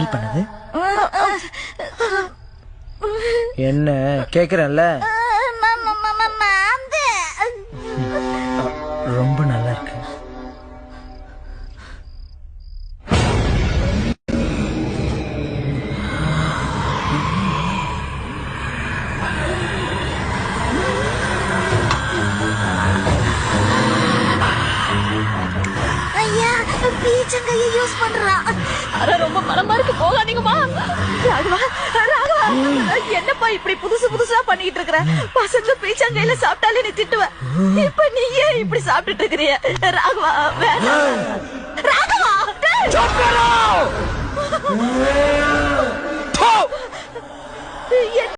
Feel பண்ணது? என்ன கேக்குறேன்ல? ரொம்ப நல்லா இருக்கு. ஐயா, பீச்சங்கையை யூஸ் பண்றான். அட ரொம்ப மனமா இருக்கு, போகாதீங்கம்மா. ராகவா, ராகவா, என்னப்பா இப்படி புதுசு புதுசா பண்ணிட்டு இருக்கிற? பசங்க பீச்சங்கையில சாப்பிட்டாலே நீ திட்டுவ. இப்ப நீ ஏன் இப்படி சாப்பிட்டுட்டு இருக்கிறிய? ராகவா, வேணாம். ராகவா,